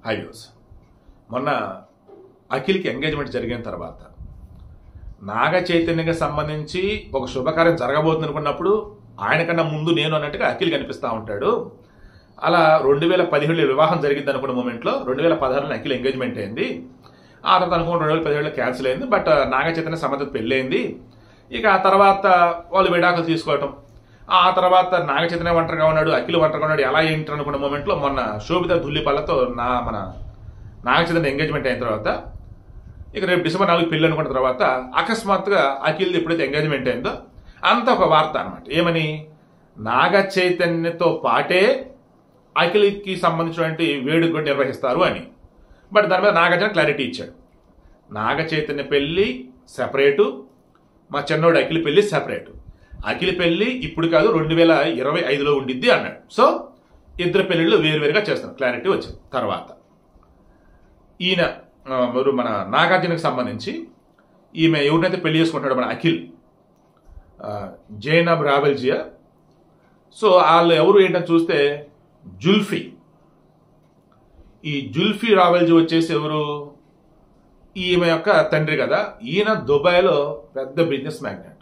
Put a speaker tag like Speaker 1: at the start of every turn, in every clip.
Speaker 1: హైవ్యూస్ మొన్న అఖిల్కి ఎంగేజ్మెంట్ జరిగిన తర్వాత నాగ చైతన్యకి సంబంధించి ఒక శుభకార్యం జరగబోతుంది అనుకున్నప్పుడు ఆయనకన్నా ముందు నేను అన్నట్టుగా అఖిల్ కనిపిస్తూ ఉంటాడు. అలా 2017లో వివాహం జరిగింది అనుకున్న మూమెంట్లో 2016లో అఖిల్ ఎంగేజ్మెంట్ అయింది. ఆ తర్వాత అనుకున్న 2017లో క్యాన్సిల్ అయింది. బట్ నాగ చైతన్య సమర్థత పెళ్ళయింది. ఇక ఆ తర్వాత వాళ్ళు విడాకులు తీసుకోవటం, ఆ తర్వాత నాగ చైతన్య ఒంటరిగా ఉన్నాడు, అఖిల్ ఒంటరిగా ఉన్నాడు, ఎలా ఏంటి అనుకున్న మూమెంట్లో మొన్న శోభిత ధుల్లిపల్లతో మన నాగ చైతన్య ఎంగేజ్మెంట్ అయిన తర్వాత ఇక రేపు డిసెంబర్ 4 పెళ్లి అనుకున్న తర్వాత అకస్మాత్తుగా అఖిల్ది ఎప్పుడైతే ఎంగేజ్మెంట్ అయిందో అంత ఒక వార్త అనమాట. ఏమని, నాగ చైతన్యతో పాటే అఖిల్కి సంబంధించినటువంటి వేడుక కూడా నిర్వహిస్తారు అని. బట్ దాని మీద నాగార్జున క్లారిటీ ఇచ్చాడు. నాగ చైతన్య పెళ్లి సెపరేటు, మా చిన్నోడు అఖిల్ పెళ్లి సెపరేటు. అఖిల్ పెళ్లి ఇప్పుడు కాదు 2025లో ఉండిద్ది అన్నాడు. సో ఇద్దరు పెళ్లిళ్ళు వేరువేరుగా చేస్తాం, క్లారిటీ వచ్చింది. తర్వాత ఈయన మన నాగార్జునకు సంబంధించి ఈమె ఎవరినైతే పెళ్లి చేసుకుంటాడో మన అఖిల్, జైనబ్ రావెల్జియా. సో వాళ్ళు ఎవరు ఏంటని చూస్తే జుల్ఫీ. ఈ జుల్ఫీ రావెల్జీ వచ్చేసి ఎవరు, ఈమె యొక్క తండ్రి కదా. ఈయన దుబాయ్లో పెద్ద బిజినెస్ మ్యాగ్నెట్,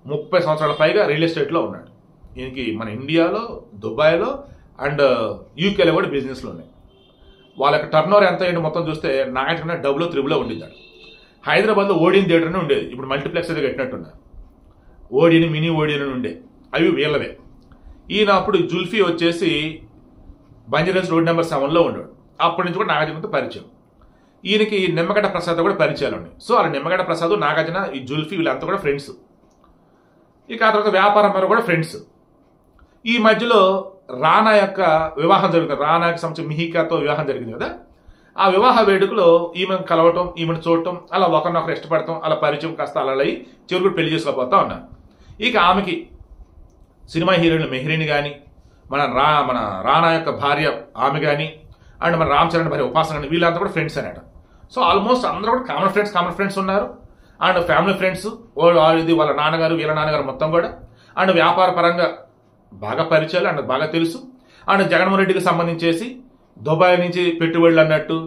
Speaker 1: 30 సంవత్సరాల పైగా రియల్ ఎస్టేట్లో ఉన్నాడు. ఈయనకి మన ఇండియాలో, దుబాయ్లో అండ్ యూకేలో కూడా బిజినెస్లు ఉన్నాయి. వాళ్ళకి టర్న్ ఓవర్ ఎంత అయ్యింది మొత్తం చూస్తే నాగార్జున డబుల్ త్రిబుల్లో ఉండిద్దాడు. హైదరాబాద్లో ఓడియన్ థియేటర్ అని ఉండేది, ఇప్పుడు మల్టీప్లెక్స్ అయితే కట్టినట్టున్నారు. ఓడియన్, మినీ ఓడియన్ అని ఉండే, అవి వీళ్ళవే. ఈయన అప్పుడు జుల్ఫీ వచ్చేసి బంజారాహిల్స్ రోడ్ నెంబర్ 7లో ఉండేవాడు. అప్పటి నుంచి కూడా నాగార్జునతో పరిచయం. ఈయనకి నిమ్మగడ్డ ప్రసాద్ కూడా పరిచయాలు ఉన్నాయి. సో అలా నిమ్మగడ్డ ప్రసాద్, నాగార్జున, ఈ జుల్ఫీ వీళ్ళంతా కూడా ఫ్రెండ్స్. ఇక ఆ తర్వాత వ్యాపారం మీద కూడా ఫ్రెండ్స్. ఈ మధ్యలో రానా యొక్క వివాహం జరుగుతుంది. రానాకి సంబంధించి మిహికాతో వివాహం జరిగింది కదా. ఆ వివాహ వేడుకలో ఈమెను కలవటం, ఈమెను చూడటం, అలా ఒకరినొకరు ఇష్టపడటం, అలా పరిచయం కాస్త అలా అయ్యి చివరికి పెళ్లి చేసుకోపోతా ఉన్నారు. ఇక ఆమెకి సినిమా హీరోయిన్ మెహ్రీని కానీ, మన రానా యొక్క భార్య ఆమె కానీ, అండ్ మన రామ్ చరణ్ భార్య ఉపాసన కానీ, వీళ్ళంతా కూడా ఫ్రెండ్స్ అనమాట. సో ఆల్మోస్ట్ అందరూ కూడా కామన్ ఫ్రెండ్స్ ఉన్నారు. అండ్ ఫ్యామిలీ ఫ్రెండ్స్, ఇది వాళ్ళ నాన్నగారు, వీళ్ళ నాన్నగారు మొత్తం కూడా. అండ్ వ్యాపార పరంగా బాగా పరిచయాలు అండ్ బాగా తెలుసు. అండ్ జగన్మోహన్ రెడ్డికి సంబంధించేసి దుబాయ్ నుంచి పెట్టుబడులు అన్నట్టు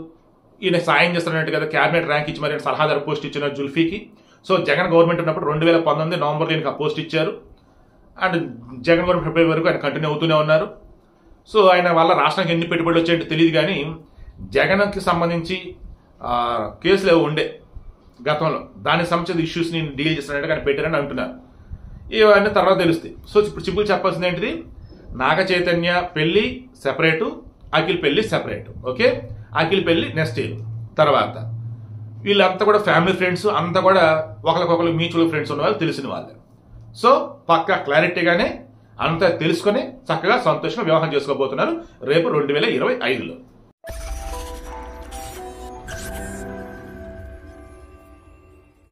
Speaker 1: ఈయన సాయం చేస్తున్నట్టు కదా, క్యాబినెట్ ర్యాంక్ ఇచ్చి మరి సలహాదారు పోస్ట్ ఇచ్చిన జుల్ఫీకి. సో జగన్ గవర్నమెంట్ ఉన్నప్పుడు 2019 నవంబర్లో ఈయనకి ఆ పోస్ట్ ఇచ్చారు. అండ్ జగన్ గవర్నమెంట్ ఫిబ్రవరి వరకు ఆయన కంటిన్యూ అవుతూనే ఉన్నారు. సో ఆయన వల్ల రాష్ట్రానికి ఎన్ని పెట్టుబడులు వచ్చాయంటే తెలియదు, కానీ జగన్కి సంబంధించి కేసులు ఏవో ఉండే గతంలో, దానికి సంబంధించిన ఇష్యూస్ని డీల్ చేస్తున్నట్టు ఆయన పెట్టారని అంటున్నారు. ఇవన్నీ తర్వాత తెలుస్తాయి. సో ఇప్పుడు సింపుల్ చెప్పాల్సింది ఏంటిది, నాగ చైతన్య పెళ్లి సెపరేటు, అఖిల్ పెళ్లి సెపరేటు. ఓకే, అఖిల్ పెళ్లి నెక్స్ట్ ఇయర్. తర్వాత వీళ్ళంతా కూడా ఫ్యామిలీ ఫ్రెండ్స్, అంతా కూడా ఒకరికొకరు మ్యూచువల్ ఫ్రెండ్స్ ఉన్న వాళ్ళు, తెలిసిన వాళ్ళే. సో పక్కా క్లారిటీగానే అంతా తెలుసుకొని చక్కగా సంతోషంగా వివాహం చేసుకోబోతున్నారు రేపు 2025లో.